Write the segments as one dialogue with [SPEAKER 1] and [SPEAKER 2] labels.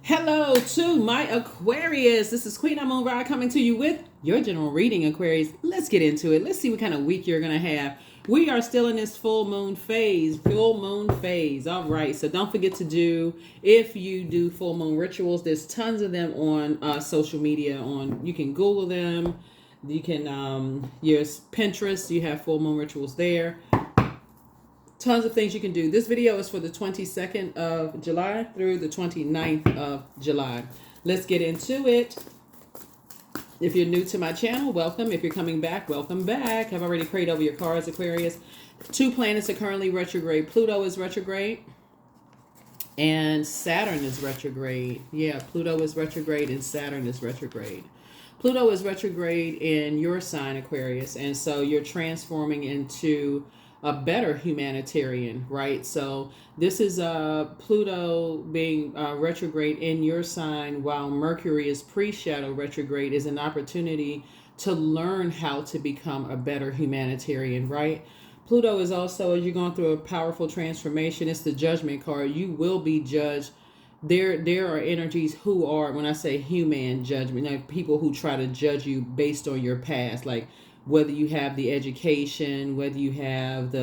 [SPEAKER 1] Hello to my Aquarius. This is Queen Amun Ra coming to you with your general reading, Aquarius. Let's get into it. Let's see what kind of week you're going to have. We are still in this full moon phase. All right. So don't forget to if you do full moon rituals, there's tons of them on social media. You can Google them. You can use Pinterest. You have full moon rituals there. Tons of things you can do. This video is for the 22nd of July through the 29th of July. Let's get into it. If you're new to my channel, welcome. If you're coming back, welcome back. I've already prayed over your cards, Aquarius. 2 planets are currently retrograde. Pluto is retrograde and Saturn is retrograde. Yeah, Pluto is retrograde and Saturn is retrograde. Pluto is retrograde in your sign, Aquarius, and so you're transforming into a better humanitarian, right? So this is Pluto being retrograde in your sign, while Mercury is pre-shadow retrograde, is an opportunity to learn how to become a better humanitarian, right? Pluto is also, as you're going through a powerful transformation, it's the judgment card. You will be judged. There are energies who are, when I say human judgment, like people who try to judge you based on your past, like whether you have the education, whether you have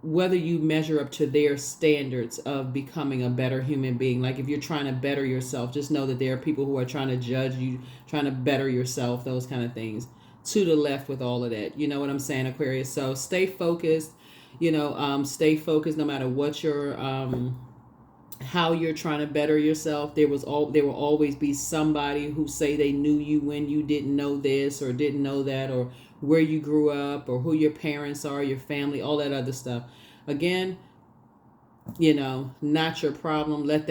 [SPEAKER 1] whether you measure up to their standards of becoming a better human being. Like if you're trying to better yourself, just know that there are people who are trying to judge you, trying to better yourself, those kind of things. To the left with all of that. You know what I'm saying, Aquarius? So stay focused, stay focused no matter what your how you're trying to better yourself. There will always be somebody who say they knew you when you didn't know this or didn't know that, or where you grew up, or who your parents are, your family, all that other stuff. Again, not your problem. Let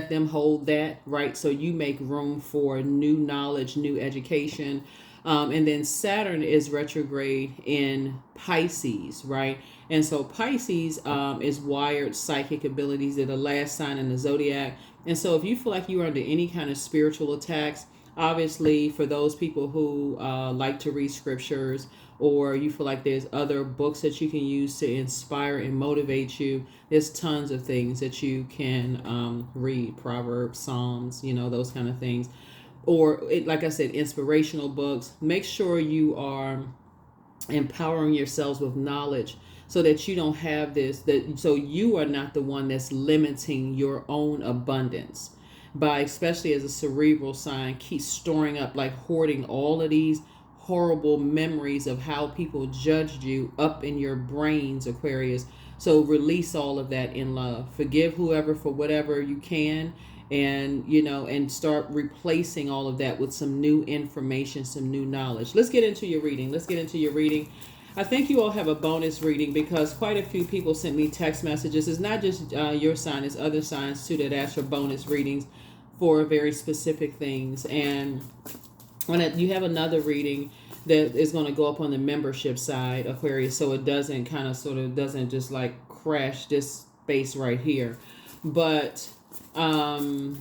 [SPEAKER 1] them hold that, right? So you make room for new knowledge, new education. And then Saturn is retrograde in Pisces, right? And so Pisces is wired psychic abilities. They're the last sign in the zodiac. And so if you feel like you are under any kind of spiritual attacks, obviously for those people who like to read scriptures, or you feel like there's other books that you can use to inspire and motivate you, there's tons of things that you can read. Proverbs, Psalms, those kind of things. Or like I said, inspirational books. Make sure you are empowering yourselves with knowledge so that you don't have so you are not the one that's limiting your own abundance by, especially as a cerebral sign, keep storing up, like hoarding all of these horrible memories of how people judged you up in your brains, Aquarius. So release all of that in love. Forgive whoever for whatever you can, and start replacing all of that with some new information, some new knowledge. Let's get into your reading. I think you all have a bonus reading because quite a few people sent me text messages. It's not just your sign, it's other signs too that ask for bonus readings for very specific things. And when you have another reading that is going to go up on the membership side, Aquarius, so it doesn't doesn't just like crash this space right here. But the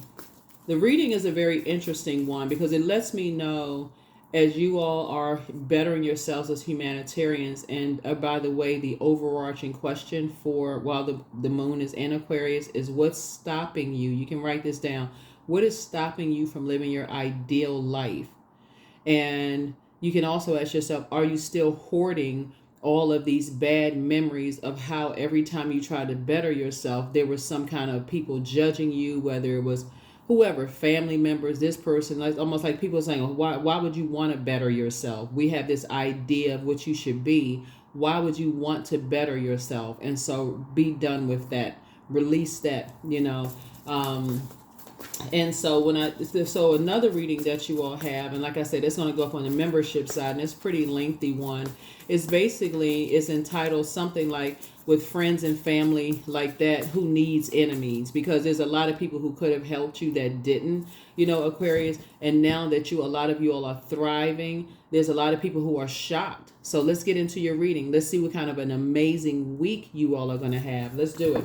[SPEAKER 1] reading is a very interesting one because it lets me know, as you all are bettering yourselves as humanitarians. And by the way, the overarching question for while the moon is in Aquarius is, what's stopping you? You can write this down. What is stopping you from living your ideal life? And you can also ask yourself, are you still hoarding all of these bad memories of how every time you tried to better yourself, there was some kind of people judging you, whether it was whoever, family members, this person, like almost like people saying, why would you want to better yourself? We have this idea of what you should be. Why would you want to better yourself? And so be done with that. Release that, and so another reading that you all have, and like I said, it's going to go up on the membership side, and it's a pretty lengthy one. It's entitled something like with friends and family like that, who needs enemies? Because there's a lot of people who could have helped you that didn't, Aquarius. And now that a lot of you all are thriving, there's a lot of people who are shocked. So let's get into your reading. Let's see what kind of an amazing week you all are going to have. Let's do it.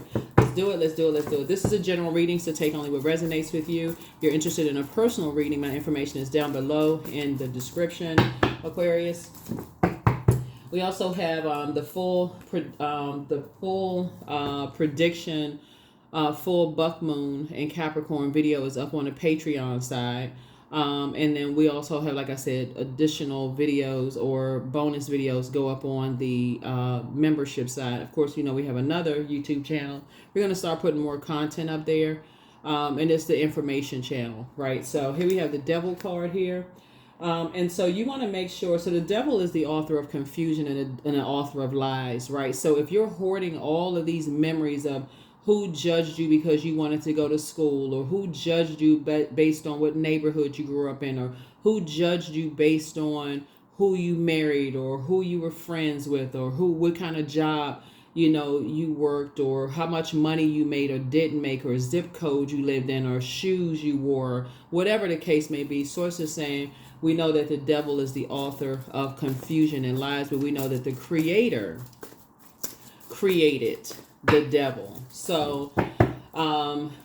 [SPEAKER 1] This is a general reading, so take only what resonates with you. If you're interested in a personal reading, my information is down below in the description, Aquarius. We also have the full prediction full buck moon and Capricorn video is up on the Patreon side. And then we also have, like I said, additional videos or bonus videos go up on the membership side. Of course, we have another YouTube channel. We're going to start putting more content up there. And it's the information channel, right? So here we have the devil card here. And so you want to make sure, so the devil is the author of confusion and an author of lies, right? So if you're hoarding all of these memories of who judged you because you wanted to go to school, or who judged you based on what neighborhood you grew up in, or who judged you based on who you married, or who you were friends with, or what kind of job you worked, or how much money you made or didn't make, or zip code you lived in, or shoes you wore, whatever the case may be. Source is saying we know that the devil is the author of confusion and lies, but we know that the creator created the devil. So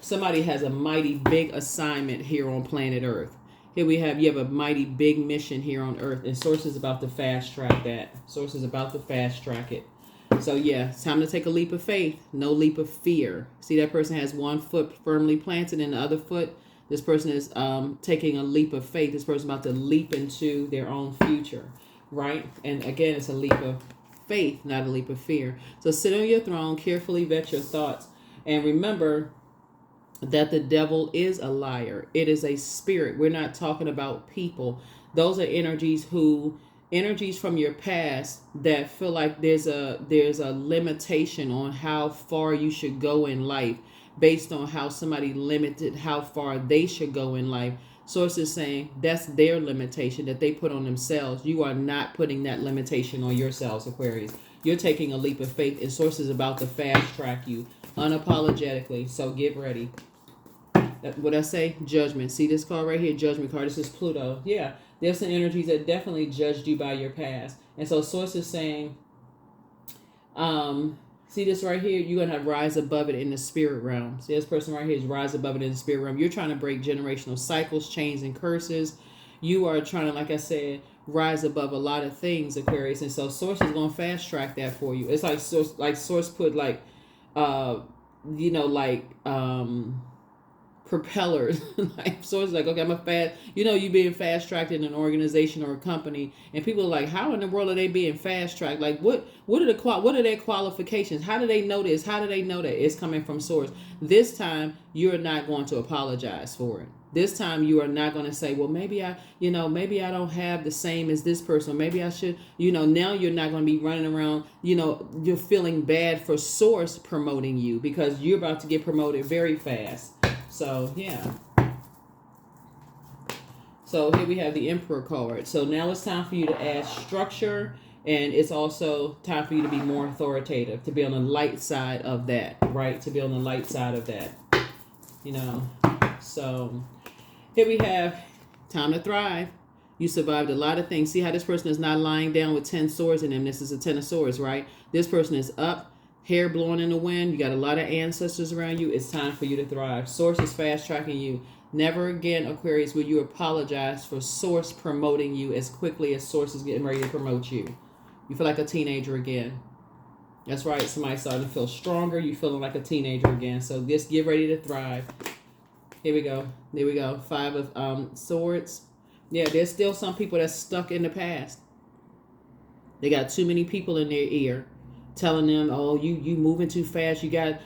[SPEAKER 1] somebody has a mighty big assignment here on planet Earth. Here you have a mighty big mission here on Earth, and Source is about to fast track that. Source is about to fast track it. So yeah, it's time to take a leap of faith, no leap of fear. See, that person has one foot firmly planted and the other foot, this person is taking a leap of faith. This person is about to leap into their own future, right? And again, it's a leap of faith, not a leap of fear. So sit on your throne, carefully vet your thoughts, and remember that the devil is a liar. It is a spirit. We're not talking about people. Those are energies from your past that feel like there's a limitation on how far you should go in life based on how somebody limited how far they should go in life. Source is saying that's their limitation that they put on themselves. You are not putting that limitation on yourselves, Aquarius. You're taking a leap of faith, and Source is about to fast track you unapologetically. So get ready. What I say? Judgment. See this card right here? Judgment card. This is Pluto. Yeah. There's some energies that definitely judged you by your past. And so Source is saying, see this right here? You're going to rise above it in the spirit realm. See, this person right here is rise above it in the spirit realm. You're trying to break generational cycles, chains, and curses. You are trying to, like I said, rise above a lot of things, Aquarius. And so Source is going to fast track that for you. It's like Source put propellers. Like Source is like, okay, I'm a fast, you being fast tracked in an organization or a company, and people are like, how in the world are they being fast tracked? Like what are their qualifications? How do they know this? How do they know that? It's coming from Source. This time you're not going to apologize for it. This time you are not going to say, well, maybe I don't have the same as this person. Maybe I should, now you're not going to be running around, you're feeling bad for Source promoting you, because you're about to get promoted very fast. So, yeah. So here we have the Emperor card. So now it's time for you to add structure, and it's also time for you to be more authoritative, to be on the light side of that, right? To be on the light side of that, So here we have time to thrive. You survived a lot of things. See how this person is not lying down with 10 swords in them. This is a 10 of swords, right? This person is up, hair blowing in the wind. You got a lot of ancestors around you. It's time for you to thrive. Source is fast tracking you. Never again, Aquarius, will you apologize for Source promoting you as quickly as Source is getting ready to promote you. You feel like a teenager again. That's right. Somebody's starting to feel stronger. You feeling like a teenager again. So just get ready to thrive. Here we go. There we go. 5 of Swords. Yeah, there's still some people that's stuck in the past. They got too many people in their ear telling them, oh, you moving too fast, you got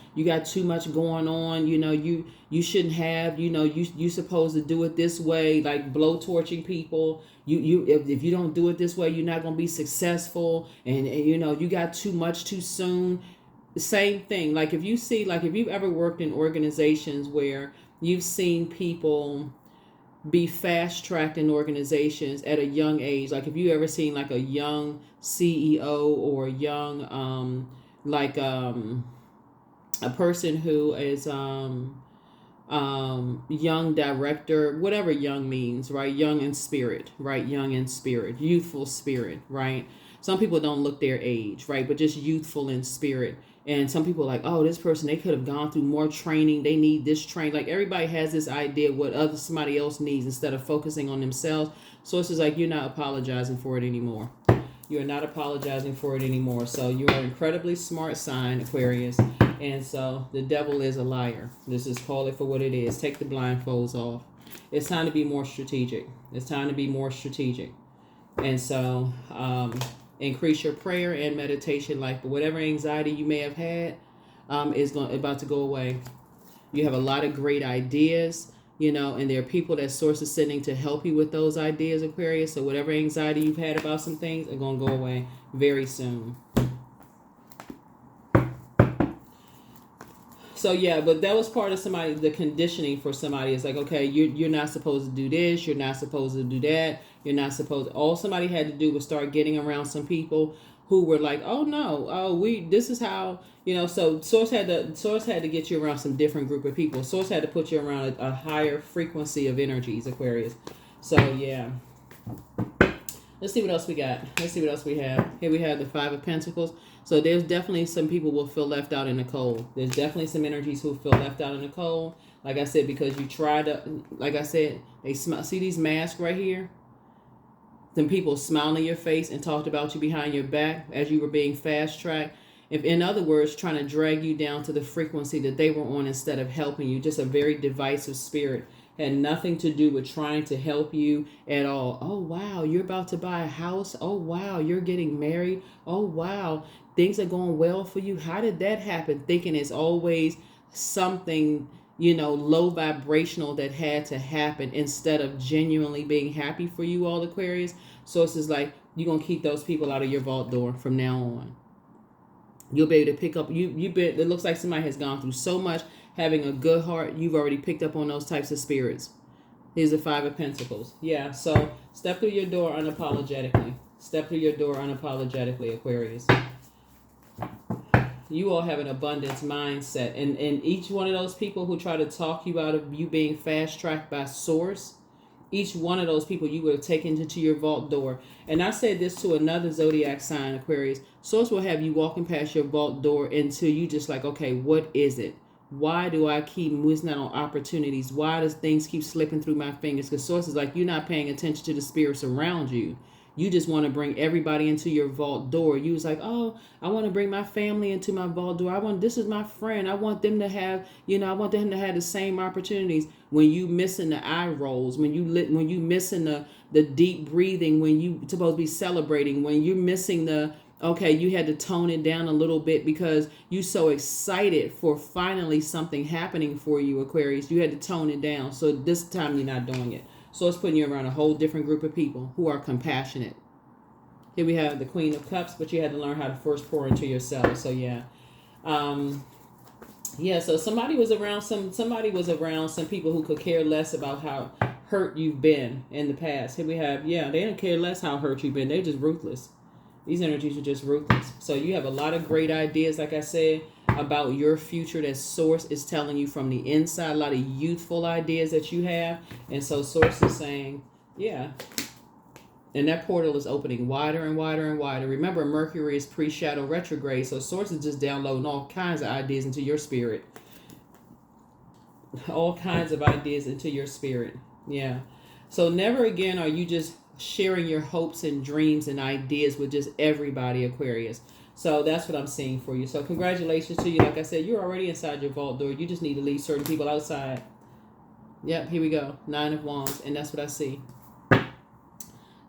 [SPEAKER 1] too much going on, you shouldn't have, you supposed to do it this way, like blowtorching people. If you don't do it this way, you're not gonna be successful, and you got too much too soon. Same thing. Like if you've ever worked in organizations where you've seen people be fast-tracked in organizations at a young age. Like if you ever seen like a young CEO or a young a person who is young director, whatever young means, right? Young in spirit, right? Young in spirit, youthful spirit, right? Some people don't look their age, right? But just youthful in spirit. And some people are like, oh, this person, they could have gone through more training. They need this training. Like everybody has this idea of what somebody else needs instead of focusing on themselves. So it's just like, you're not apologizing for it anymore. You're not apologizing for it anymore. So you're an incredibly smart sign, Aquarius. And so the devil is a liar. This is, call it for what it is. Take the blindfolds off. It's time to be more strategic. It's time to be more strategic. And so increase your prayer and meditation life. But whatever anxiety you may have had is about to go away. You have a lot of great ideas, you know, and there are people that source is sending to help you with those ideas, Aquarius. So whatever anxiety you've had about some things are going to go away very soon. So yeah, but that was part of somebody, the conditioning for somebody. It's like, okay, you're not supposed to do this, you're not supposed to do that, you're not supposed to. All somebody had to do was start getting around some people who were like, oh no, this is how, you know. So Source had to get you around some different group of people. Source had to put you around a higher frequency of energies, Aquarius. So yeah. Let's see what else we got. Let's see what else we have. Here we have the Five of Pentacles. So there's definitely some people will feel left out in the cold. There's definitely some energies who feel left out in the cold. Like I said, because you try to, like I said, they smile. See these masks right here? Then people smiled in your face and talked about you behind your back as you were being fast-tracked. If, in other words, trying to drag you down to the frequency that they were on instead of helping you. Just a very divisive spirit. Had nothing to do with trying to help you at all. Oh, wow, you're about to buy a house. Oh, wow, you're getting married. Oh, wow, things are going well for you. How did that happen? Thinking it's always something, you know, low vibrational that had to happen instead of genuinely being happy for you all, Aquarius. So it's just like, you're going to keep those people out of your vault door from now on. You'll be able to pick up, it looks like somebody has gone through so much. Having a good heart, you've already picked up on those types of spirits. Here's the Five of Pentacles. Yeah, so step through your door unapologetically. Step through your door unapologetically, Aquarius. You all have an abundance mindset. And each one of those people who try to talk you out of you being fast-tracked by Source, each one of those people you would have taken into your vault door. And I said this to another Zodiac sign, Aquarius. Source will have you walking past your vault door until you just like, okay, what is it? Why do I keep missing out on opportunities? Why does things keep slipping through my fingers? Because Source is like, you're not paying attention to the spirits around you. You just want to bring everybody into your vault door. You was like, oh, I want to bring my family into my vault door. This is my friend. I want them to have, I want them to have the same opportunities. When you missing the eye rolls, when you missing the deep breathing, when you supposed to be celebrating, when you're missing okay, you had to tone it down a little bit because you're so excited for finally something happening for you, Aquarius. You had to tone it down. So this time you're not doing it. So it's putting you around a whole different group of people who are compassionate. Here we have the Queen of Cups, but you had to learn how to first pour into yourself. So yeah. So somebody was around some people who could care less about how hurt you've been in the past. Here we have, they don't care less how hurt you've been. They're just ruthless. These energies are just ruthless. So you have a lot of great ideas, like I said, about your future that Source is telling you from the inside. A lot of youthful ideas that you have. And so Source is saying, yeah. And that portal is opening wider and wider and wider. Remember, Mercury is pre-shadow retrograde. So Source is just downloading all kinds of ideas into your spirit. All kinds of ideas into your spirit. Yeah. So never again are you just sharing your hopes and dreams and ideas with just everybody, Aquarius. So that's what I'm seeing for you. So congratulations to you. Like I said, you're already inside your vault door. You just need to leave certain people outside. Yep, here we go. 9 of Wands. And that's what I see.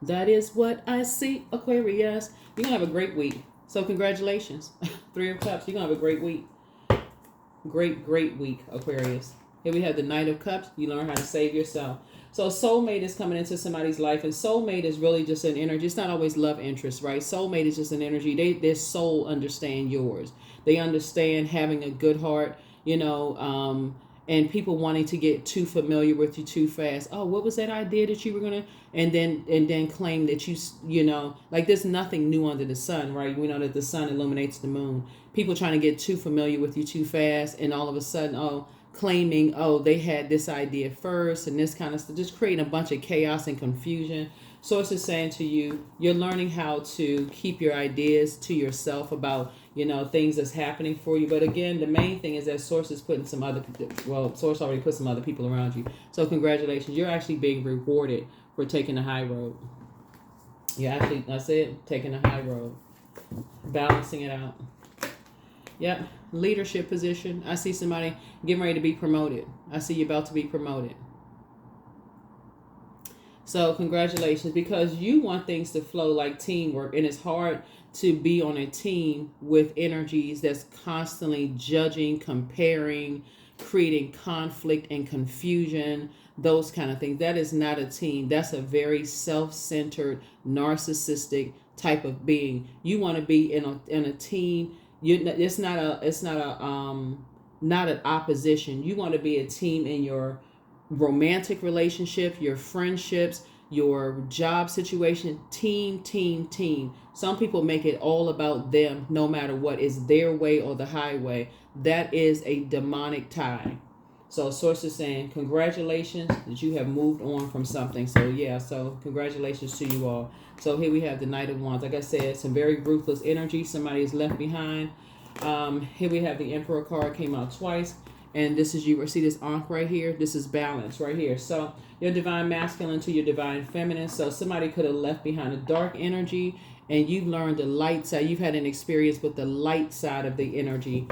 [SPEAKER 1] That is what I see, Aquarius. You're going to have a great week. So congratulations. 3 of Cups. You're going to have a great week. Great week, Aquarius. Here we have the Knight of Cups. You learn how to save yourself. So soulmate is coming into somebody's life, and soulmate is really just an energy. It's not always love interest, right? Soulmate is just an energy. Their soul understand yours. They understand having a good heart, and people wanting to get too familiar with you too fast. Oh, what was that idea that you were gonna, and then claim that like there's nothing new under the sun, right? We know that the sun illuminates the moon. People trying to get too familiar with you too fast, and all of a sudden, claiming, they had this idea first and this kind of stuff, just creating a bunch of chaos and confusion. Source is saying to you, you're learning how to keep your ideas to yourself about, things that's happening for you. But again, the main thing is that Source is putting Source already put some other people around you. So congratulations. You're actually being rewarded for taking the high road. You're actually, that's it, taking the high road. Balancing it out. Yep. Leadership position. I see somebody getting ready to be promoted. I see you about to be promoted. So congratulations, because you want things to flow like teamwork, and it's hard to be on a team with energies that's constantly judging, comparing, creating conflict and confusion, those kind of things. That is not a team. That's a very self-centered, narcissistic type of being. You want to be in a team. It's not an opposition. You want to be a team in your romantic relationship, your friendships, your job situation. Team, team, team. Some people make it all about them, no matter what is their way or the highway. That is a demonic tie. So source is saying congratulations that you have moved on from something. So yeah, so congratulations to you all. So here we have the Knight of Wands. Like I said, some very ruthless energy. Somebody is left behind. Here we have the Emperor card, came out twice. And this is you. See this ankh right here? This is balance right here. So your divine masculine to your divine feminine. So somebody could have left behind a dark energy, and you've learned the light side. You've had an experience with the light side of the energy.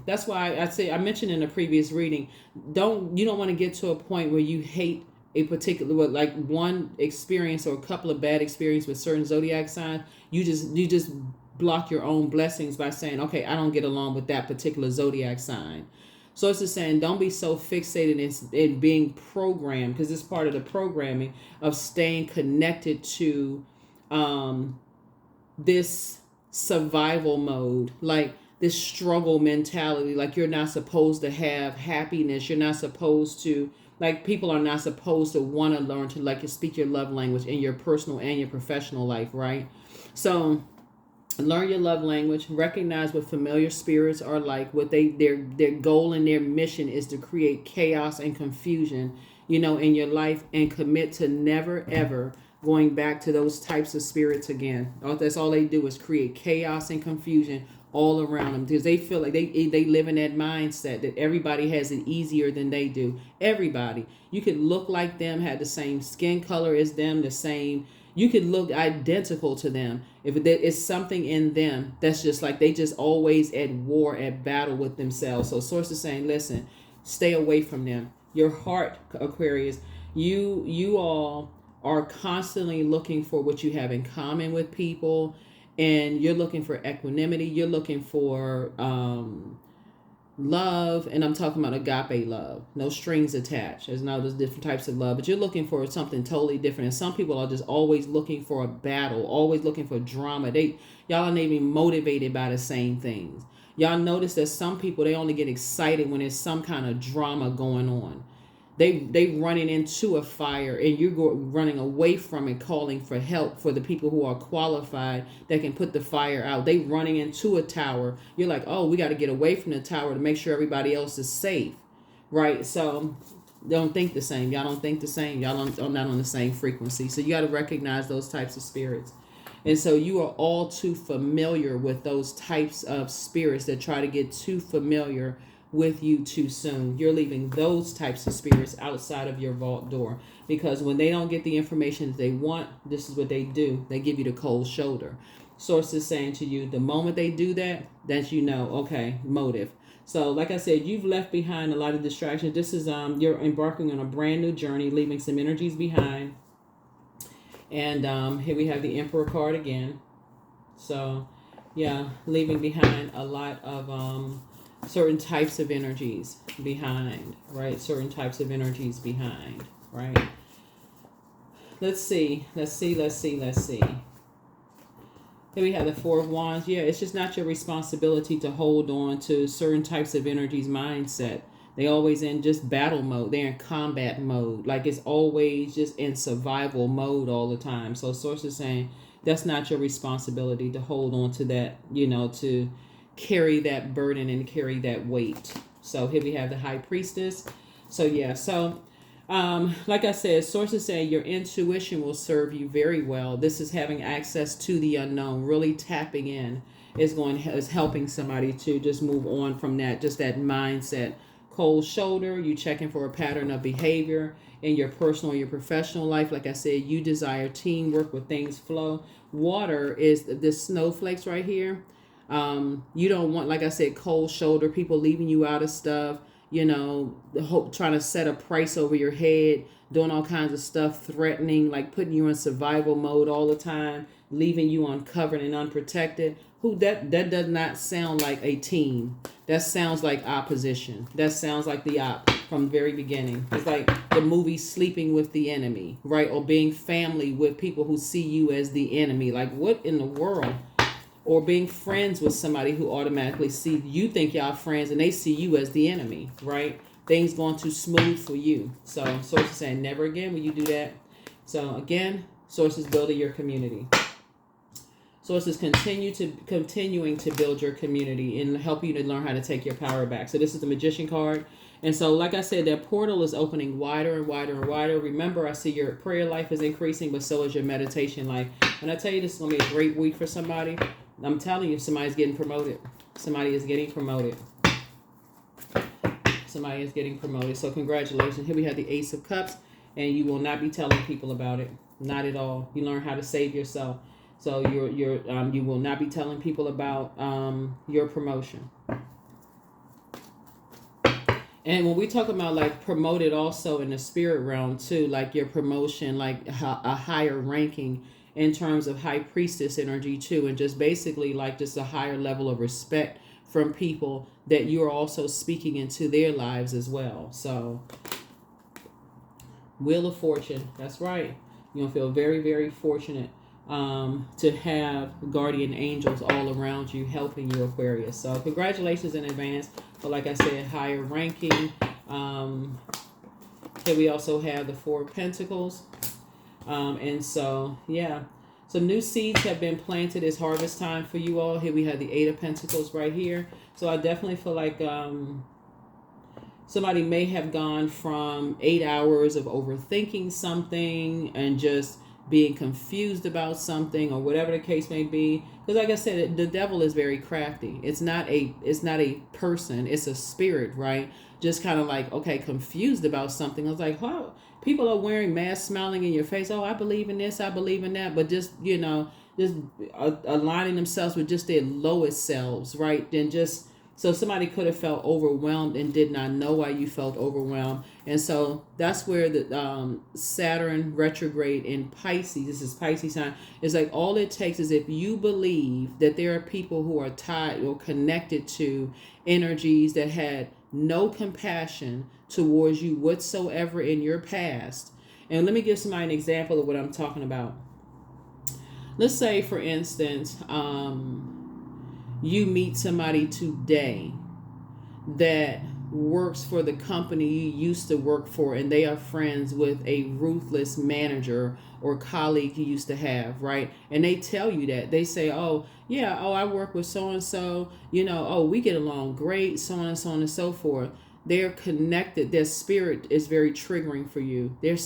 [SPEAKER 1] That's why I mentioned in a previous reading, you don't want to get to a point where you hate a particular, like one experience or a couple of bad experiences with certain zodiac signs. You just block your own blessings by saying, okay, I don't get along with that particular zodiac sign. So it's just saying, don't be so fixated in being programmed, because it's part of the programming of staying connected to this survival mode, like this struggle mentality. Like you're not supposed to have happiness. You're not supposed to, like, people are not supposed to want to learn to, like, speak your love language in your personal and your professional life, right? So learn your love language. Recognize what familiar spirits are like. What their goal and their mission is to create chaos and confusion, in your life, and commit to never ever going back to those types of spirits again. That's all they do is create chaos and confusion all around them, because they feel like they live in that mindset that everybody has it easier than they do. Everybody, you could look like them, have the same skin color as them, the same. You could look identical to them. If there is something in them that's just like they just always at war, at battle with themselves. So source is saying, listen, stay away from them. Your heart, Aquarius, you all are constantly looking for what you have in common with people, and you're looking for equanimity. You're looking for love, and I'm talking about agape love, no strings attached. There's different types of love, but you're looking for something totally different. And some people are just always looking for a battle, always looking for drama. Y'all are not even motivated by the same things. Y'all notice that some people, they only get excited when there's some kind of drama going on. They running into a fire, and you're running away from it, calling for help for the people who are qualified that can put the fire out. They running into a tower. You're like, oh, we got to get away from the tower to make sure everybody else is safe, right? So they don't think the same. Y'all don't think the same. Y'all are not on the same frequency. So you got to recognize those types of spirits. And so you are all too familiar with those types of spirits that try to get too familiar with you too soon. You're leaving those types of spirits outside of your vault door, because when they don't get the information that they want, this is what they do. They give you the cold shoulder. Source is saying to you, the moment they do that, okay, motive. So like I said, you've left behind a lot of distractions. This is you're embarking on a brand new journey, leaving some energies behind. And here we have the Emperor card again. So yeah, leaving behind a lot of certain types of energies behind, right? Certain types of energies behind, right? Let's see. Here we have the Four of Wands. Yeah, it's just not your responsibility to hold on to certain types of energies mindset. They always in just battle mode. They're in combat mode. Like it's always just in survival mode all the time. So source is saying that's not your responsibility to hold on to that, to carry that burden and carry that weight. So here we have the High Priestess. So yeah, like I said, sources say your intuition will serve you very well. This is having access to the unknown, really tapping in is helping somebody to just move on from that, just that mindset. Cold shoulder, you checking for a pattern of behavior in your personal or your professional life. Like I said, you desire teamwork where things flow. Water is the snowflakes right here. You don't want, like I said, cold shoulder, people leaving you out of stuff, you know, the hope trying to set a price over your head, doing all kinds of stuff, threatening, like putting you in survival mode all the time, leaving you uncovered and unprotected. That does not sound like a team. That sounds like opposition. That sounds like the op from the very beginning. It's like the movie Sleeping with the Enemy, right? Or being family with people who see you as the enemy. Like, what in the world? Or being friends with somebody who automatically see you, think y'all friends, and they see you as the enemy, right? Things going too smooth for you. So sources saying never again will you do that. So again, sources building your community. Sources continuing to build your community and help you to learn how to take your power back. So this is the Magician card. And so, like I said, that portal is opening wider and wider and wider. Remember, I see your prayer life is increasing, but so is your meditation life. When I tell you this is going to be a great week for somebody, I'm telling you, somebody's getting promoted. Somebody is getting promoted. Somebody is getting promoted. So congratulations. Here we have the Ace of Cups, and you will not be telling people about it. Not at all. You learn how to save yourself. So you will not be telling people about your promotion. And when we talk about like promoted also in the spirit realm too, like your promotion, like a higher ranking in terms of high priestess energy too, and just basically like just a higher level of respect from people that you're also speaking into their lives as well. So Wheel of Fortune, that's right. You're gonna feel very, very fortunate to have guardian angels all around you helping you, Aquarius. So congratulations in advance. But like I said, higher ranking. Here we also have the Four of Pentacles. And so, yeah. So new seeds have been planted. It's harvest time for you all. Here we have the Eight of Pentacles right here. So I definitely feel like somebody may have gone from 8 hours of overthinking something and just being confused about something or whatever the case may be. Because like I said, the devil is very crafty. It's not a person, it's a spirit, right? Just kind of like, okay, confused about something. I was like, wow, people are wearing masks, smiling in your face. Oh, I believe in this, I believe in that. But just, you know, just aligning themselves with just their lowest selves, right? Then just, so somebody could have felt overwhelmed and did not know why you felt overwhelmed. And so that's where the Saturn retrograde in Pisces, this is Pisces sign, is like all it takes is if you believe that there are people who are tied or connected to energies that had no compassion towards you whatsoever in your past. And let me give somebody an example of what I'm talking about. Let's say, for instance, you meet somebody today that works for the company you used to work for, and they are friends with a ruthless manager or colleague you used to have, right? And they tell you that. They say, oh, yeah, oh, I work with so-and-so, you know, oh, we get along great, so on and so on and so forth. They're connected. Their spirit is very triggering for you. They're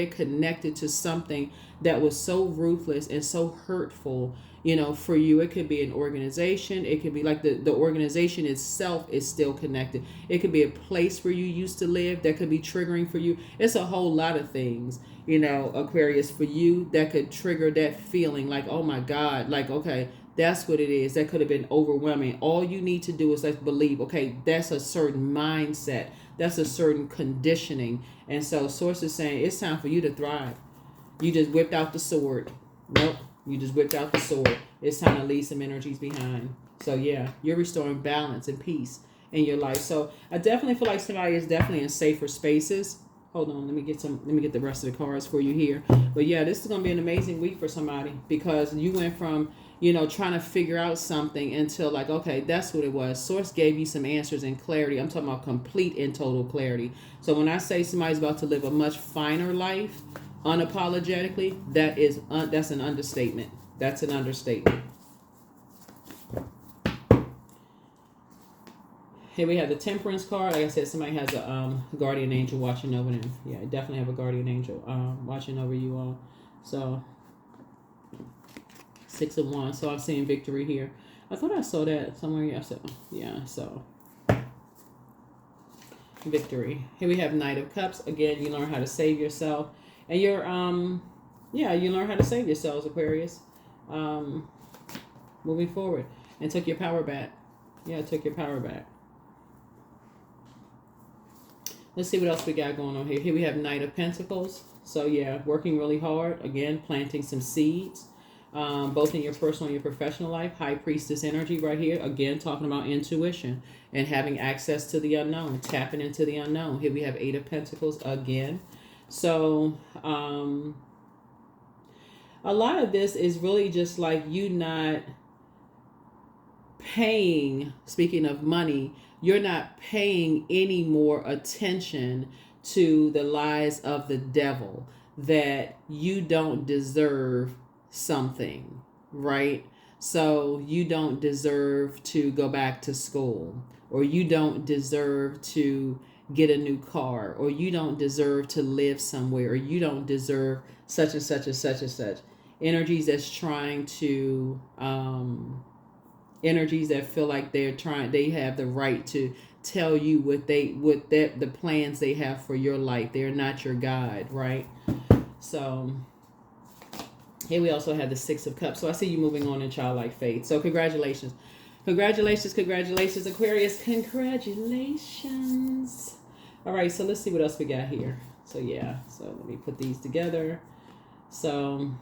[SPEAKER 1] connected to something that was so ruthless and so hurtful, you know, for you. It could be an organization. It could be like the organization itself is still connected. It could be a place where you used to live that could be triggering for you. It's a whole lot of things, you know, Aquarius, for you that could trigger that feeling like, oh my God, like, okay, that's what it is. That could have been overwhelming. All you need to do is like believe, okay, that's a certain mindset. That's a certain conditioning. And so source is saying it's time for you to thrive. You just whipped out the sword. Nope. You just whipped out the sword. It's time to leave some energies behind. So yeah, you're restoring balance and peace in your life. So I definitely feel like somebody is definitely in safer spaces. Hold on, let me get the rest of the cards for you here. But yeah, this is gonna be an amazing week for somebody because you went from, you know, trying to figure out something until like, okay, that's what it was. Source gave you some answers and clarity. I'm talking about complete and total clarity. So when I say somebody's about to live a much finer life, unapologetically, that's an understatement. That's an understatement. Here we have the Temperance card. Like I said, somebody has a guardian angel watching over them. Yeah, definitely have a guardian angel watching over you all. So 6 of Wands. So I'm seeing victory here. I thought I saw that somewhere else. Yeah, so victory. Here we have Knight of Cups. Again, you learn how to save yourself. And you're you learn how to save yourselves, Aquarius. Moving forward. and took your power back. Yeah, took your power back. Let's see what else we got going on here. Here we have Knight of Pentacles. So yeah, working really hard. Again, planting some seeds, both in your personal and your professional life. High Priestess energy right here. Again, talking about intuition and having access to the unknown, tapping into the unknown. Here we have Eight of Pentacles again. So a lot of this is really just like you not paying, speaking of money, you're not paying any more attention to the lies of the devil, that you don't deserve something, right? So you don't deserve to go back to school, or you don't deserve to get a new car, or you don't deserve to live somewhere, or you don't deserve such and such and such and such. Energies that's trying to energies that feel like they have the right to tell you the plans they have for your life. They're not your guide, right? So here we also have the Six of Cups. So I see you moving on in childlike faith. So congratulations. Congratulations, Aquarius. Congratulations. All right, so let's see what else we got here. So yeah, so let me put these together. So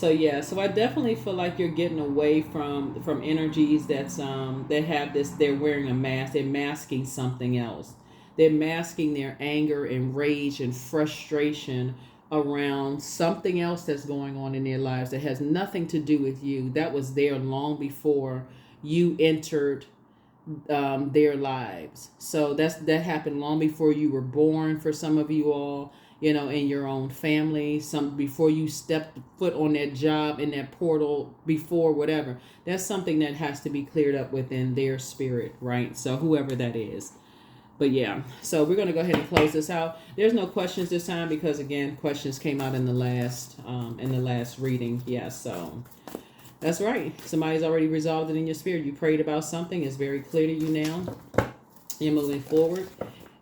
[SPEAKER 1] yeah, so I definitely feel like you're getting away from energies that's that have this, they're wearing a mask, they're masking something else. They're masking their anger and rage and frustration around something else that's going on in their lives that has nothing to do with you. That was there long before you entered their lives. So that happened long before you were born for some of you all, you know, in your own family, some before you stepped foot on that job, in that portal, before whatever. That's something that has to be cleared up within their spirit, right? So whoever that is. But yeah, so we're going to go ahead and close this out. There's no questions this time because, again, questions came out in the last reading. Yeah, so that's right. Somebody's already resolved it in your spirit. You prayed about something. It's very clear to you now. You're moving forward.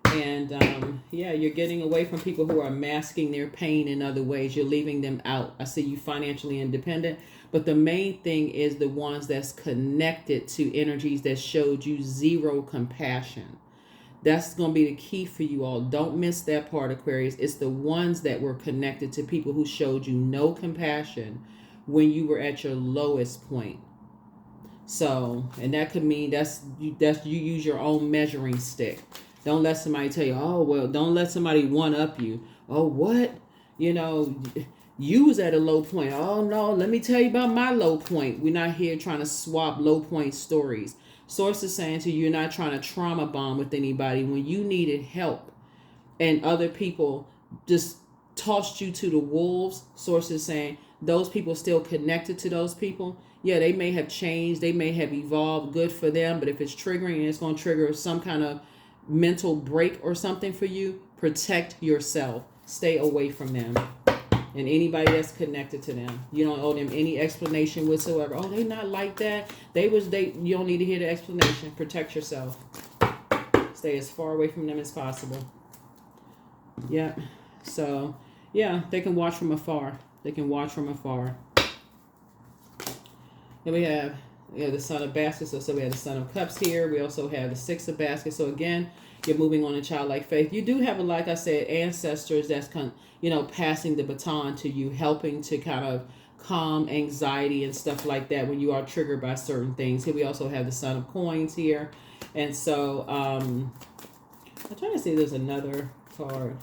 [SPEAKER 1] And yeah, you're getting away from people who are masking their pain in other ways. You're leaving them out. I see you financially independent. But the main thing is the ones that's connected to energies that showed you zero compassion. That's going to be the key for you all. Don't miss that part, Aquarius. It's the ones that were connected to people who showed you no compassion when you were at your lowest point. So, and that could mean that's you use your own measuring stick. Don't let somebody tell you, oh, well, don't let somebody one up you. Oh, what? You know, you was at a low point. Oh, no, let me tell you about my low point. We're not here trying to swap low point stories. Source is saying to you, you're not trying to trauma bond with anybody. When you needed help and other people just tossed you to the wolves, Source is saying those people still connected to those people. Yeah, they may have changed. They may have evolved. Good for them. But if it's triggering and it's going to trigger some kind of mental break or something for you, protect yourself. Stay away from them. And anybody that's connected to them, you don't owe them any explanation whatsoever. Oh, they not like that. You don't need to hear the explanation. Protect yourself. Stay as far away from them as possible. Yeah. So, yeah, they can watch from afar. They can watch from afar. Then we have the Son of Baskets. So we have the Son of Cups here. We also have the Six of Baskets. So again, you're moving on in childlike faith. You do have, like I said, ancestors that's passing the baton to you, helping to kind of calm anxiety and stuff like that when you are triggered by certain things. Here we also have the Son of Coins here. And so I'm trying to see if there's another card.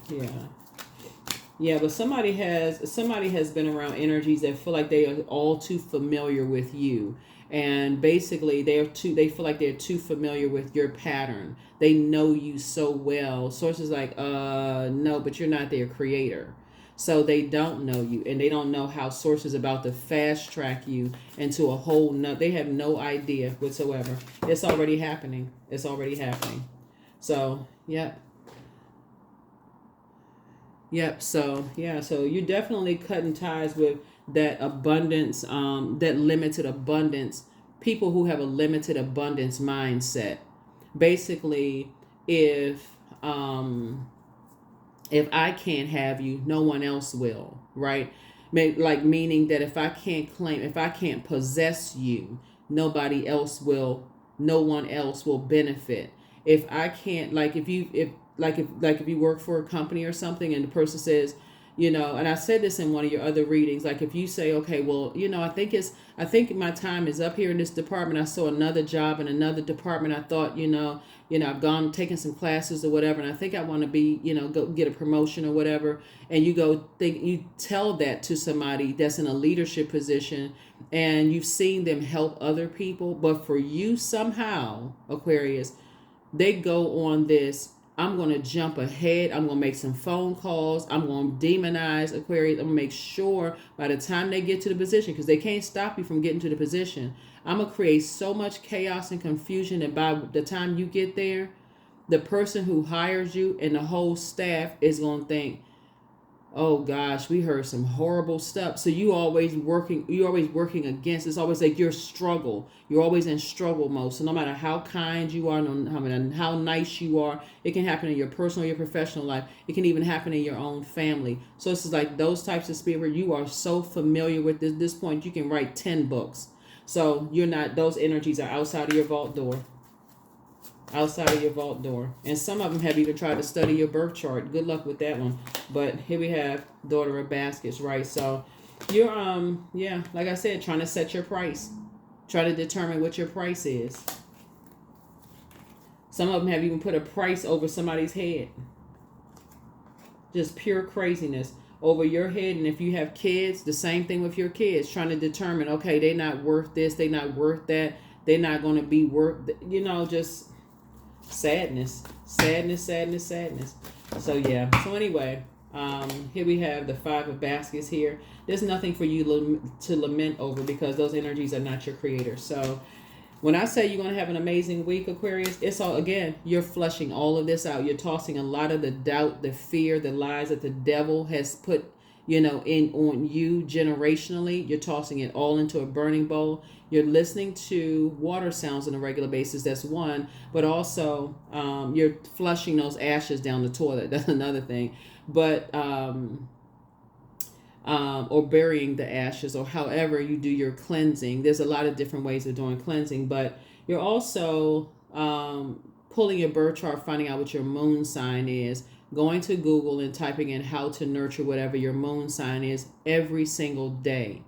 [SPEAKER 1] Yeah, but somebody has been around energies that feel like they are all too familiar with you. And basically they feel like they're too familiar with your pattern. They know you so well. Sources like, no, but you're not their creator. So they don't know you, and they don't know how Source is about to fast track you into a whole they have no idea whatsoever. It's already happening. It's already happening. So, yep. So, yeah. So you're definitely cutting ties with that abundance, that limited abundance, people who have a limited abundance mindset. Basically, if if I can't have you, no one else will, right? Like, meaning that if I can't claim, if I can't possess you, nobody else will, no one else will benefit. If I can't, like, if you work for a company or something and the person says, and I said this in one of your other readings, like if you say, okay, well, I think my time is up here in this department. I saw another job in another department. I thought, I've taken some classes or whatever, and I think I want to be, go get a promotion or whatever. And you tell that to somebody that's in a leadership position, and you've seen them help other people, but for you somehow, Aquarius, they go on this, I'm going to jump ahead. I'm going to make some phone calls. I'm going to demonize Aquarius. I'm going to make sure by the time they get to the position, because they can't stop you from getting to the position, I'm going to create so much chaos and confusion that by the time you get there, the person who hires you and the whole staff is going to think, oh gosh, we heard some horrible stuff. So you're always working against, it's always like you're always in struggle mode. So no matter how kind you are, how nice you are, it can happen in your personal or your professional life. It can even happen in your own family. So it's just like those types of spirit, you are so familiar with this point, you can write 10 books. So those energies are outside of your vault door. And some of them have even tried to study your birth chart. Good luck with that one. But here we have Daughter of Baskets, right? So you're like I said, trying to set your price, try to determine what your price is. Some of them have even put a price over somebody's head. Just pure craziness over your head. And if you have kids, the same thing with your kids, trying to determine, okay, they're not worth this, they're not worth that, they're not going to be worth, just sadness. So anyway, here we have the 5 of Baskets here. There's nothing for you to lament over, because those energies are not your creator. So when I say you're going to have an amazing week, Aquarius, it's all, again, you're flushing all of this out. You're tossing a lot of the doubt, the fear, the lies that the devil has put on you generationally. You're tossing it all into a burning bowl. You're listening to water sounds on a regular basis. That's one. But also, you're flushing those ashes down the toilet. That's another thing. But or burying the ashes, or however you do your cleansing. There's a lot of different ways of doing cleansing. But you're also pulling your birth chart, finding out what your moon sign is, going to Google and typing in how to nurture whatever your moon sign is every single day.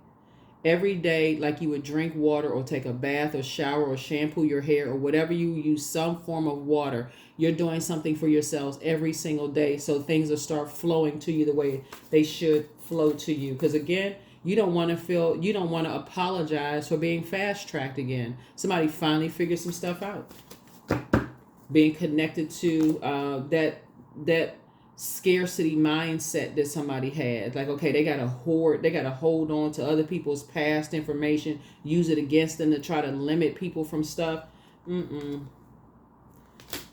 [SPEAKER 1] Every day, like you would drink water or take a bath or shower or shampoo your hair or whatever, you use some form of water. You're doing something for yourselves every single day, so things will start flowing to you the way they should flow to you. Because again, you don't want to apologize for being fast-tracked again. Somebody finally figured some stuff out. Being connected to that scarcity mindset that somebody had, like, okay, they got to hold on to other people's past information, use it against them to try to limit people from stuff.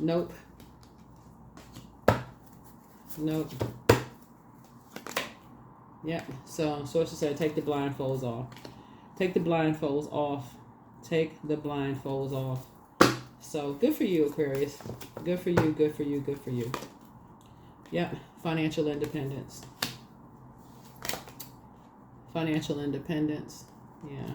[SPEAKER 1] Nope. Yeah. So sources said, take the blindfolds off. Take the blindfolds off. So good for you, Aquarius. Good for you. Yeah, financial independence. Yeah.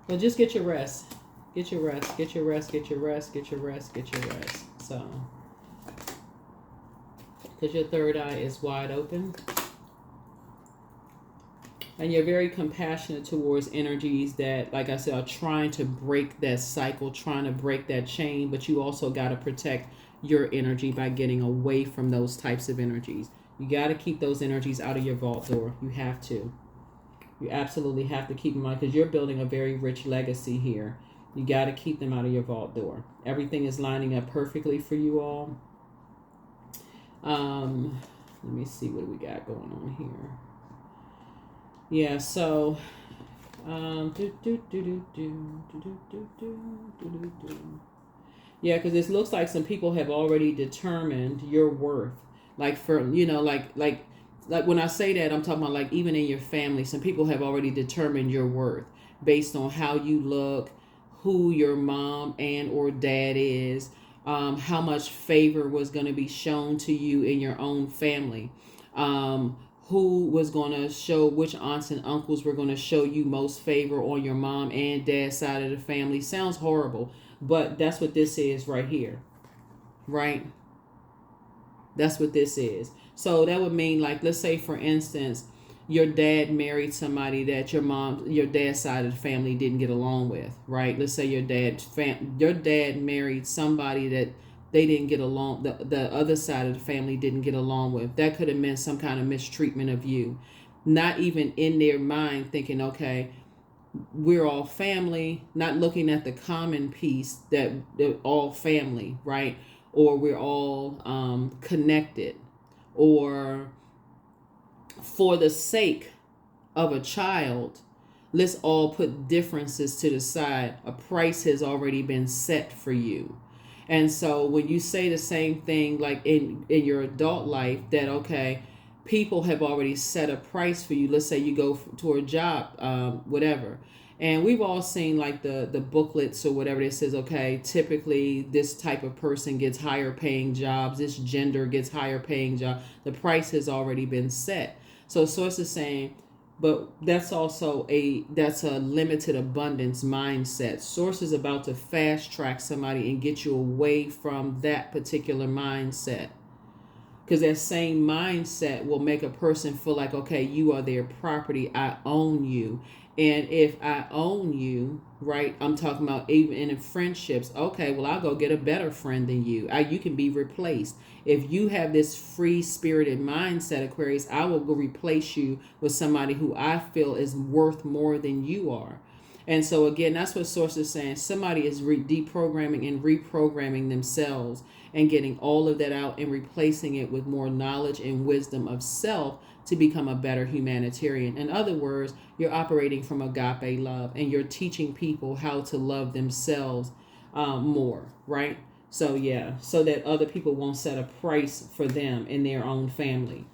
[SPEAKER 1] Well, just get your rest. So, because your third eye is wide open. And you're very compassionate towards energies that, like I said, are trying to break that cycle, trying to break that chain. But you also got to protect your energy by getting away from those types of energies. You got to keep those energies out of your vault door. You have to. You absolutely have to keep them out, because you're building a very rich legacy here. You got to keep them out of your vault door. Everything is lining up perfectly for you all. Let me see what we got going on here. Yeah, so yeah, because it looks like some people have already determined your worth. Like, for like when I say that, I'm talking about, like, even in your family, some people have already determined your worth based on how you look, who your mom and or dad is, how much favor was going to be shown to you in your own family, who was going to show, which aunts and uncles were going to show you most favor on your mom and dad side of the family. Sounds horrible, but that's what this is right here, right? That's what this is. So that would mean, like, let's say for instance, your dad married somebody that your dad's side of the family didn't get along with, right? Let's say your dad married somebody that they didn't get along, the other side of the family didn't get along with. That could have meant some kind of mistreatment of you. Not even in their mind thinking, okay, we're all family, not looking at the common piece that they're all family, right? Or we're all connected, or for the sake of a child, let's all put differences to the side. A price has already been set for you. And so when you say the same thing, like in your adult life, that, okay, people have already set a price for you. Let's say you go to a job, whatever. And we've all seen like the booklets or whatever that says, okay, typically this type of person gets higher paying jobs. This gender gets higher paying job. The price has already been set. So Source is saying, but that's a limited abundance mindset. Source is about to fast track somebody and get you away from that particular mindset. Because that same mindset will make a person feel like, okay, you are their property. I own you. And if I own you, right, I'm talking about even in friendships. Okay, well, I'll go get a better friend than you. You can be replaced. If you have this free-spirited mindset, Aquarius, I will go replace you with somebody who I feel is worth more than you are. And so, again, that's what Source is saying. Somebody is deprogramming and reprogramming themselves and getting all of that out and replacing it with more knowledge and wisdom of self to become a better humanitarian. In other words, you're operating from agape love and you're teaching people how to love themselves more, right? So, yeah, so that other people won't set a price for them in their own family.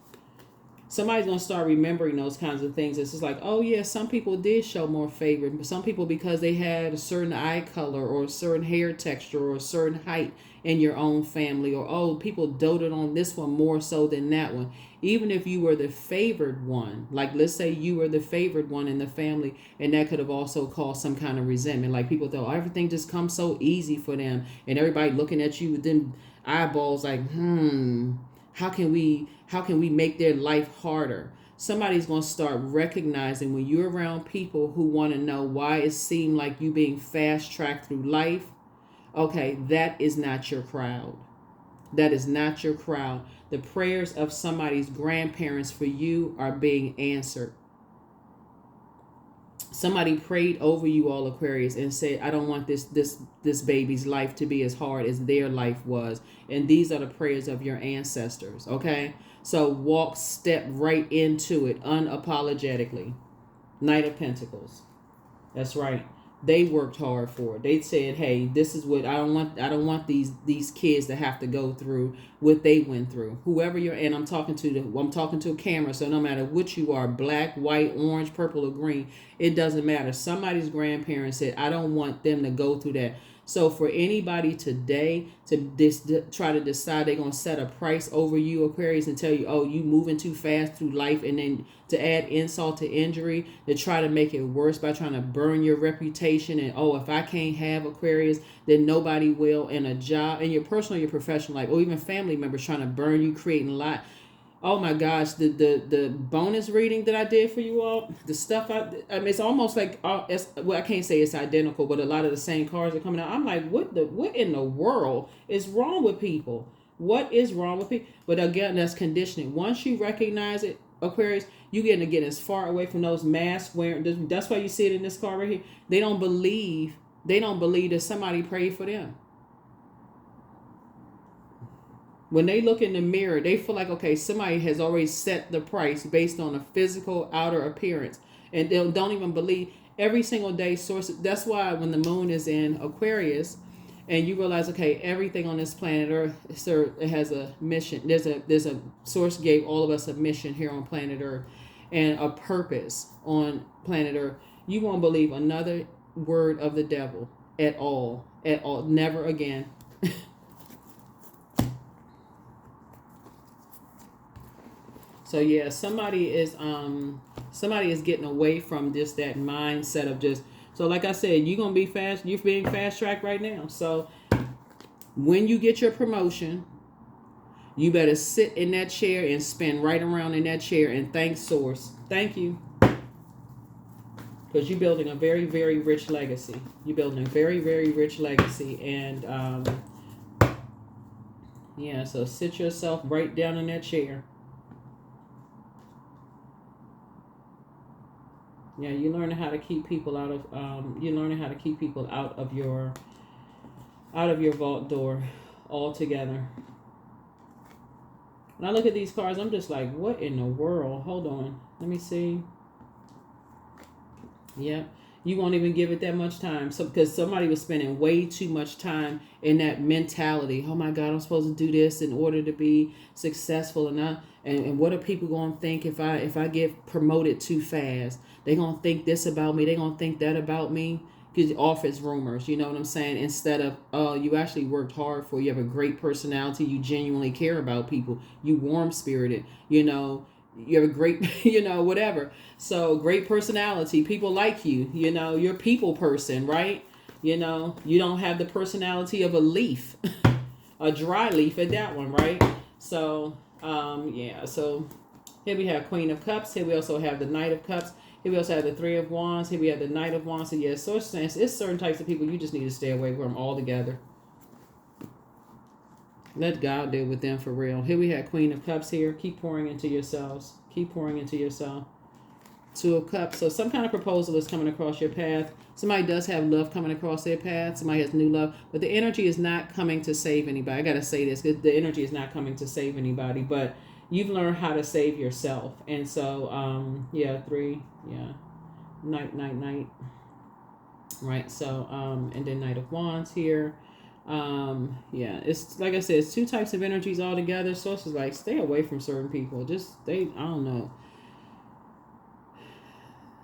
[SPEAKER 1] Somebody's going to start remembering those kinds of things. It's just like, oh, yeah, some people did show more favor. But some people, because they had a certain eye color or a certain hair texture or a certain height in your own family. Or, oh, people doted on this one more so than that one. Even if you were the favored one, like let's say you were the favored one in the family, and that could have also caused some kind of resentment. Like people thought, oh, everything just comes so easy for them. And everybody looking at you with them eyeballs like, how can we make their life harder? Somebody's going to start recognizing when you're around people who want to know why it seemed like you being fast tracked through life. Okay, that is not your crowd. That is not your crowd. The prayers of somebody's grandparents for you are being answered. Somebody prayed over you all, Aquarius, and said, I don't want this baby's life to be as hard as their life was. And these are the prayers of your ancestors, okay? So step right into it unapologetically. Knight of Pentacles. That's right. They worked hard for it. They said, hey, this is what I don't want these kids to have to go through what they went through. Whoever you're, and I'm talking to a camera, so no matter what you are, black, white, orange, purple, or green, it doesn't matter. Somebody's grandparents said, I don't want them to go through that. So for anybody today to try to decide they're going to set a price over you, Aquarius, and tell you, oh, you moving too fast through life, and then to add insult to injury, to try to make it worse by trying to burn your reputation, and, oh, if I can't have Aquarius, then nobody will, in a job, in your personal, your professional life, or even family members trying to burn you, creating a lot. Oh my gosh, the bonus reading that I did for you all, the stuff I mean, it's almost like, I can't say it's identical, but a lot of the same cards are coming out. I'm like, what in the world is wrong with people? What is wrong with people? But again, that's conditioning. Once you recognize it, Aquarius, you get to get as far away from those mask wearing. That's why you see it in this card right here. They don't believe that somebody prayed for them. When they look in the mirror, they feel like, okay, somebody has already set the price based on a physical outer appearance. And they don't even believe every single day source. That's why when the moon is in Aquarius and you realize, okay, everything on this planet Earth, sir, it has a mission. There's a source gave all of us a mission here on planet Earth and a purpose on planet Earth. You won't believe another word of the devil. at all. At all. Never again. So yeah, somebody is getting away from just that mindset of just, so like I said, you're being fast tracked right now. So when you get your promotion, you better sit in that chair and spin right around in that chair and thank Source. Thank you. Because you're building a very, very rich legacy. You're building a very, very rich legacy. And yeah, so sit yourself right down in that chair. Yeah, you're learning how to keep people out of your vault door altogether. When I look at these cards, I'm just like, what in the world? Hold on. Let me see. Yeah. You won't even give it that much time. So because somebody was spending way too much time in that mentality. Oh my God, I'm supposed to do this in order to be successful. And what are people going to think if I get promoted too fast? They're going to think this about me. They're going to think that about me. Because office rumors, you know what I'm saying? Instead of, oh, you actually worked hard for, you have a great personality. You genuinely care about people. You warm spirited, you know. You have a great, whatever. So great personality. People like you, you're a people person, right? You don't have the personality of a leaf, a dry leaf at that one, right? So, yeah. So here we have Queen of Cups. Here we also have the Knight of Cups. Here we also have the Three of Wands. Here we have the Knight of Wands. So yeah, so it's certain types of people you just need to stay away from altogether. Let God deal with them for real. Here we have Queen of Cups here. Keep pouring into yourselves. Keep pouring into yourself. Two of Cups. So some kind of proposal is coming across your path. Somebody does have love coming across their path. Somebody has new love. But the energy is not coming to save anybody. I got to say this. The energy is not coming to save anybody. But you've learned how to save yourself. And so, yeah, three. Yeah. Knight. Right. So, and then Knight of Wands here. Yeah, it's like I said, it's two types of energies all together. So it's just like, stay away from certain people. I don't know.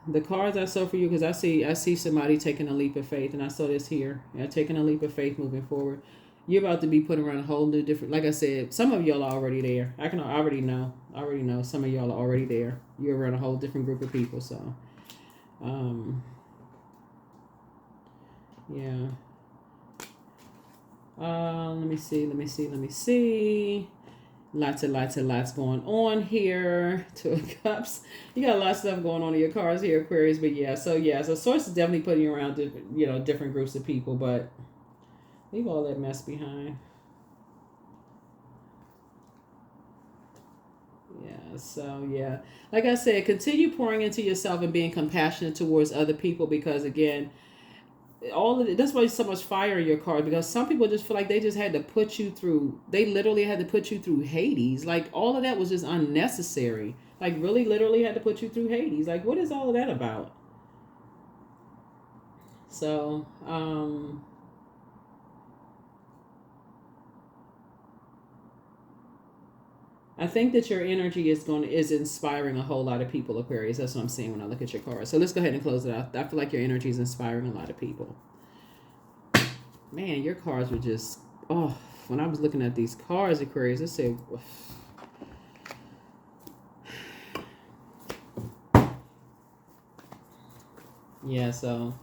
[SPEAKER 1] The cards I saw for you, because I see somebody taking a leap of faith, and I saw this here. Yeah, taking a leap of faith moving forward. You're about to be put around a whole new different, like I said, some of y'all are already there. I already know some of y'all are already there. You're around a whole different group of people. So, yeah. Let me see. Lots going on here. Two of Cups. You got a lot of stuff going on in your cards here, Aquarius. But yeah, so Source is definitely putting you around different groups of people, but leave all that mess behind. Yeah, so yeah. Like I said, continue pouring into yourself and being compassionate towards other people, because again, all of it, that's why there's so much fire in your card, because some people just feel like they just had to put you through, they literally had to put you through Hades. Like all of that was just unnecessary. Like really literally had to put you through Hades. Like what is all of that about? So I think that your energy is inspiring a whole lot of people, Aquarius. That's what I'm seeing when I look at your cards. So let's go ahead and close it out. I feel like your energy is inspiring a lot of people. Man, your cards were just, when I was looking at these cards, Aquarius, I said, yeah, so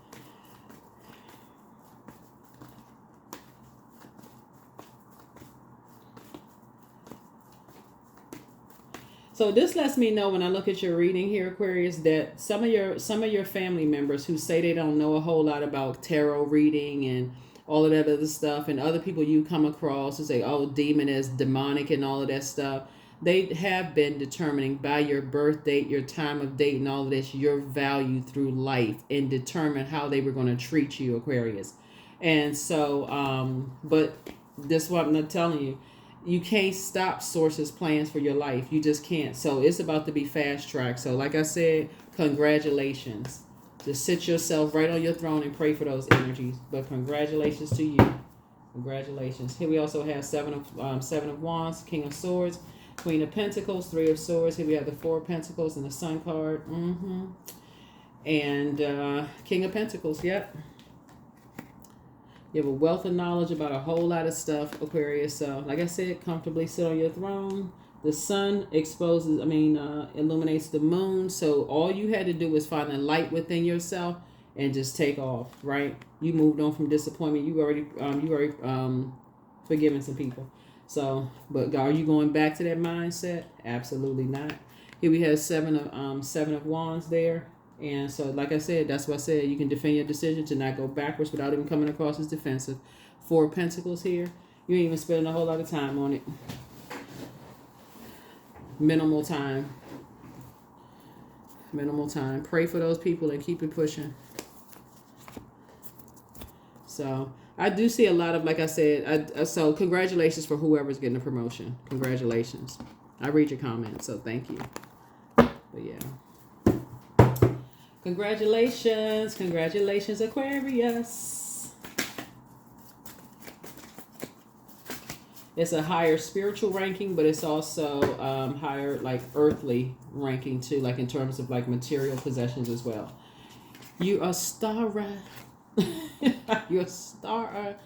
[SPEAKER 1] this lets me know when I look at your reading here, Aquarius, that some of your family members who say they don't know a whole lot about tarot reading and all of that other stuff, and other people you come across who say, oh, demon is demonic and all of that stuff, they have been determining by your birth date, your time of date, and all of this, your value through life, and determine how they were going to treat you, Aquarius. And so, but this is what I'm not telling you. You can't stop Source's plans for your life. You just can't. So it's about to be fast tracked. So like I said, congratulations. Just sit yourself right on your throne and pray for those energies. But congratulations to you. Congratulations. Here we also have Seven of Wands, King of Swords, Queen of Pentacles, Three of Swords. Here we have the Four of Pentacles and the Sun card. And King of Pentacles. Yep. You have a wealth of knowledge about a whole lot of stuff, Aquarius. So, like I said, comfortably sit on your throne. The sun illuminates the moon. So all you had to do was find the light within yourself and just take off, right? You moved on from disappointment. You already forgiven some people. So, but are you going back to that mindset? Absolutely not. Here we have seven of wands there. And so, like I said, that's what I said. You can defend your decision to not go backwards without even coming across as defensive. 4 of Pentacles here. You ain't even spending a whole lot of time on it. Minimal time. Minimal time. Pray for those people and keep it pushing. So, I do see a lot of, like I said, so congratulations for whoever's getting a promotion. Congratulations. I read your comments, so thank you. But yeah. Congratulations. Congratulations, Aquarius. It's a higher spiritual ranking, but it's also higher, like, earthly ranking, too, like, in terms of, like, material possessions as well. You are Stara. You're Stara.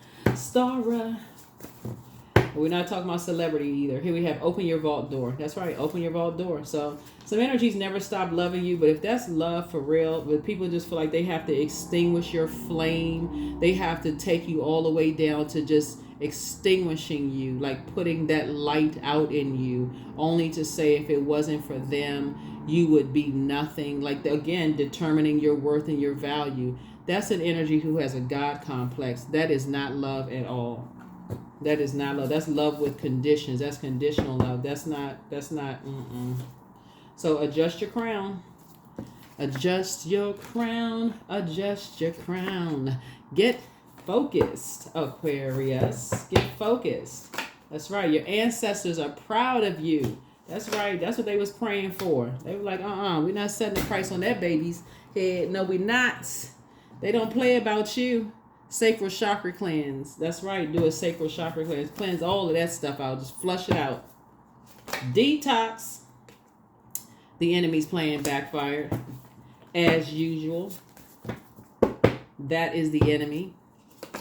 [SPEAKER 1] We're not talking about celebrity either. Here we have open your vault door. That's right, open your vault door. So some energies never stop loving you, but if that's love for real, but people just feel like they have to extinguish your flame. They have to take you all the way down to just extinguishing you, like putting that light out in you, only to say if it wasn't for them, you would be nothing. Like, again, determining your worth and your value. That's an energy who has a God complex. That is not love at all. That is not love. That's love with conditions. That's conditional love. That's not. So adjust your crown. Adjust your crown. Adjust your crown. Get focused, Aquarius. Get focused. That's right. Your ancestors are proud of you. That's right. That's what they was praying for. They were like, we're not setting the price on that baby's head. No, we're not. They don't play about you. Sacral chakra cleanse. That's right. Do a sacral chakra cleanse. Cleanse all of that stuff out. Just flush it out. Detox. The enemy's plan backfired. As usual. That is the enemy.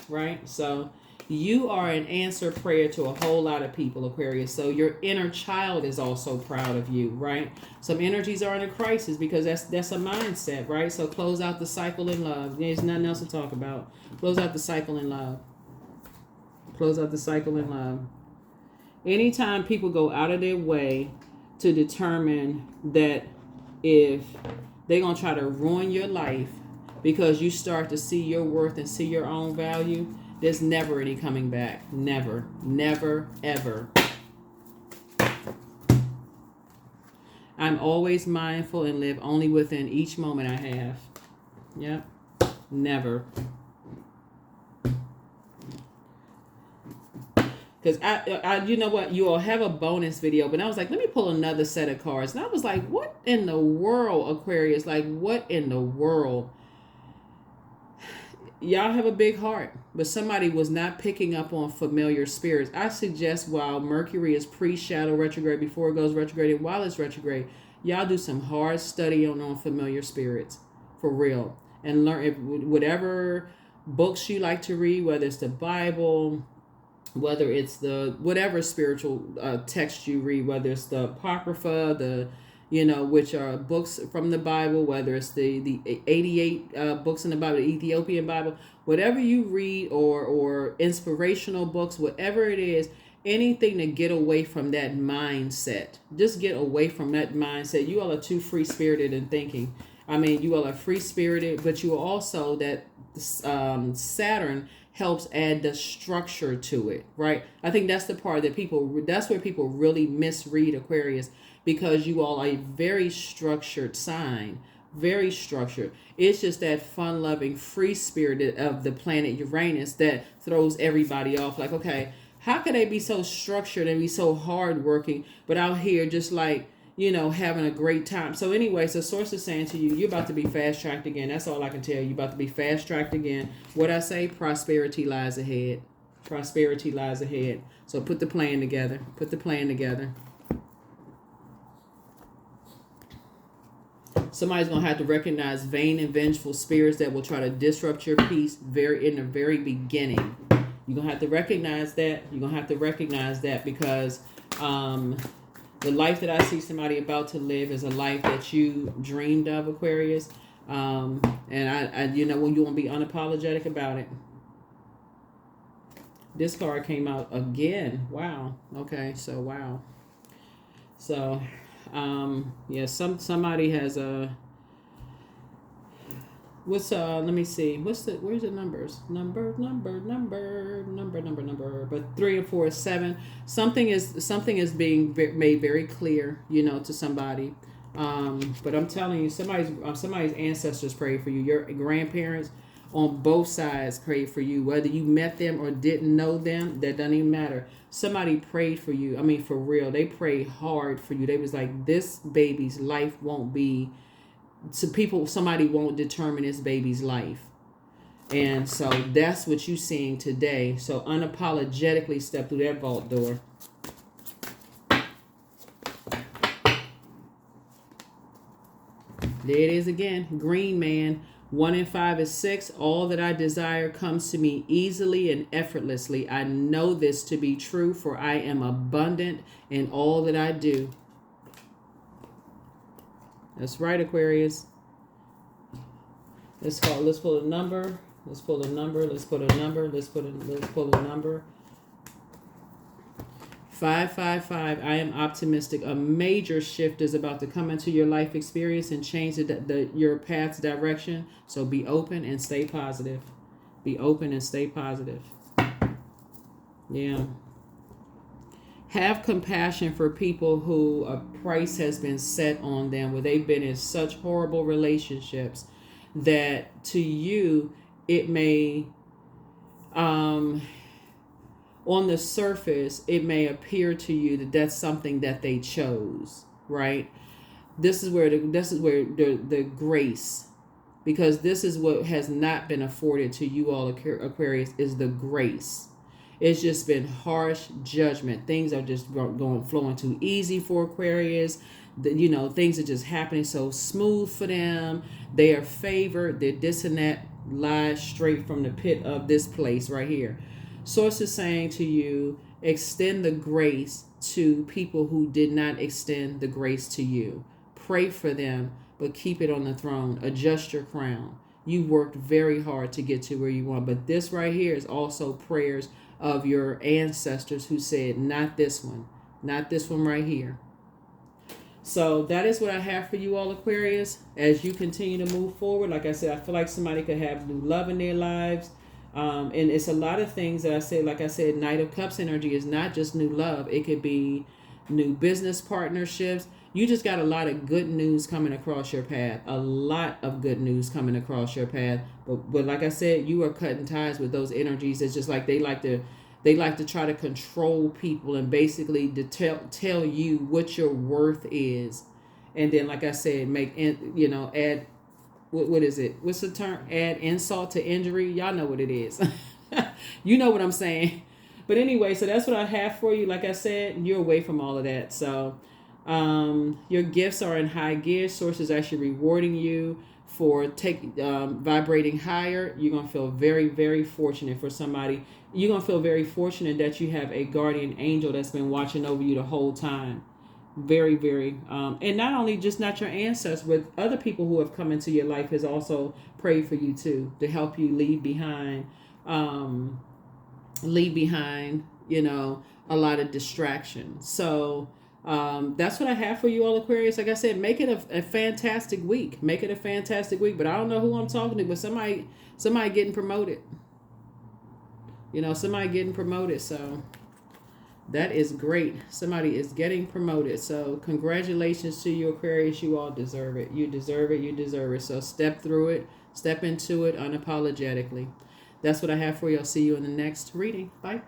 [SPEAKER 1] Right? So you are an answer prayer to a whole lot of people, Aquarius. So your inner child is also proud of you, right? Some energies are in a crisis because that's a mindset, right? So close out the cycle in love. There's nothing else to talk about. Close out the cycle in love. Close out the cycle in love. Anytime people go out of their way to determine that if they're going to try to ruin your life because you start to see your worth and see your own value, there's never any coming back. Never. Never, ever. I'm always mindful and live only within each moment I have. Yep. Never. Because I, you know what? You all have a bonus video, but I was like, let me pull another set of cards. And I was like, what in the world, Aquarius? Like, what in the world? Y'all have a big heart, but somebody was not picking up on familiar spirits. I suggest while Mercury is pre-shadow retrograde, before it goes retrograde, and while it's retrograde, y'all do some hard study on familiar spirits, for real. And learn whatever books you like to read, whether it's the Bible, whether it's the whatever spiritual text you read, whether it's the Apocrypha, which are books from the Bible, whether it's the 88 books in the Bible, the Ethiopian Bible, whatever you read, or inspirational books, whatever it is, anything to get away from that mindset. Just get away from that mindset. You all are too free-spirited in thinking. I mean, you all are free-spirited, but you are also that Saturn helps add the structure to it, right? I think that's the part that that's where people really misread Aquarius, because you all are a very structured sign, very structured. It's just that fun-loving, free-spirited of the planet Uranus that throws everybody off. Like, okay, how could they be so structured and be so hardworking, but out here just like, having a great time? So anyway, so Source is saying to you, you're about to be fast-tracked again. That's all I can tell you. You're about to be fast-tracked again. What I say, prosperity lies ahead. Prosperity lies ahead. So put the plan together. Put the plan together. Somebody's going to have to recognize vain and vengeful spirits that will try to disrupt your peace in the very beginning. You're going to have to recognize that. You're going to have to recognize that because the life that I see somebody about to live is a life that you dreamed of, Aquarius. And I you know, you won't be unapologetic about it. This card came out again. Wow. Okay. So, wow. So, yeah, somebody has a, what's, let me see. Where's the numbers? Number. But 3 and 4 is 7. Something is being made very clear, you know, to somebody. But I'm telling you, somebody's ancestors prayed for you. Your grandparents on both sides prayed for you. Whether you met them or didn't know them, that doesn't even matter. Somebody prayed for you. I mean, for real. They prayed hard for you. They was like, this baby's life won't be, somebody won't determine this baby's life. And so that's what you're seeing today. So unapologetically step through that vault door. There it is again. Green man. 1 and 5 is 6. All that I desire comes to me easily and effortlessly. I know this to be true, for I am abundant in all that I do. That's right, Aquarius. Let's pull a number. Let's pull a number. Let's pull a number. Let's pull a number. 555. I am optimistic. A major shift is about to come into your life experience and change your path's direction. So be open and stay positive. Be open and stay positive. Yeah. Have compassion for people who a price has been set on them, where they've been in such horrible relationships that to you it may on the surface, it may appear to you that that's something that they chose, right? This is where the grace, because this is what has not been afforded to you all, Aquarius, is the grace. It's just been harsh judgment. Things are just flowing too easy for Aquarius. You know, things are just happening so smooth for them. They are favored. They're this and that, lies straight from the pit of this place right here. Source is saying to you, extend the grace to people who did not extend the grace to you. Pray for them, but keep it on the throne. Adjust your crown. You worked very hard to get to where you want. But this right here is also prayers of your ancestors who said, not this one right here. So that is what I have for you all, Aquarius. As you continue to move forward, like I said, I feel like somebody could have new love in their lives. And it's a lot of things that I said, like I said, Knight of Cups energy is not just new love. It could be new business partnerships. You just got a lot of good news coming across your path. A lot of good news coming across your path. But like I said, you are cutting ties with those energies. It's just like they like to try to control people and basically to tell you what your worth is. And then, like I said, add, what is it? What's the term? Add insult to injury. Y'all know what it is. You know what I'm saying. But anyway, so that's what I have for you. Like I said, you're away from all of that. So your gifts are in high gear. Source is actually rewarding you for vibrating higher. You're going to feel very, very fortunate for somebody. You're going to feel very fortunate that you have a guardian angel that's been watching over you the whole time. Very, very, and not only not your ancestors, but other people who have come into your life has also prayed for you too, to help you leave behind, you know, a lot of distraction. So that's what I have for you all, Aquarius. Like I said, make it a fantastic week. Make it a fantastic week. But I don't know who I'm talking to, but somebody getting promoted. You know, somebody getting promoted. So that is great. Somebody is getting promoted. So congratulations to you, Aquarius. You all deserve it. You deserve it. You deserve it. So step through it. Step into it unapologetically. That's what I have for you. I'll see you in the next reading. Bye.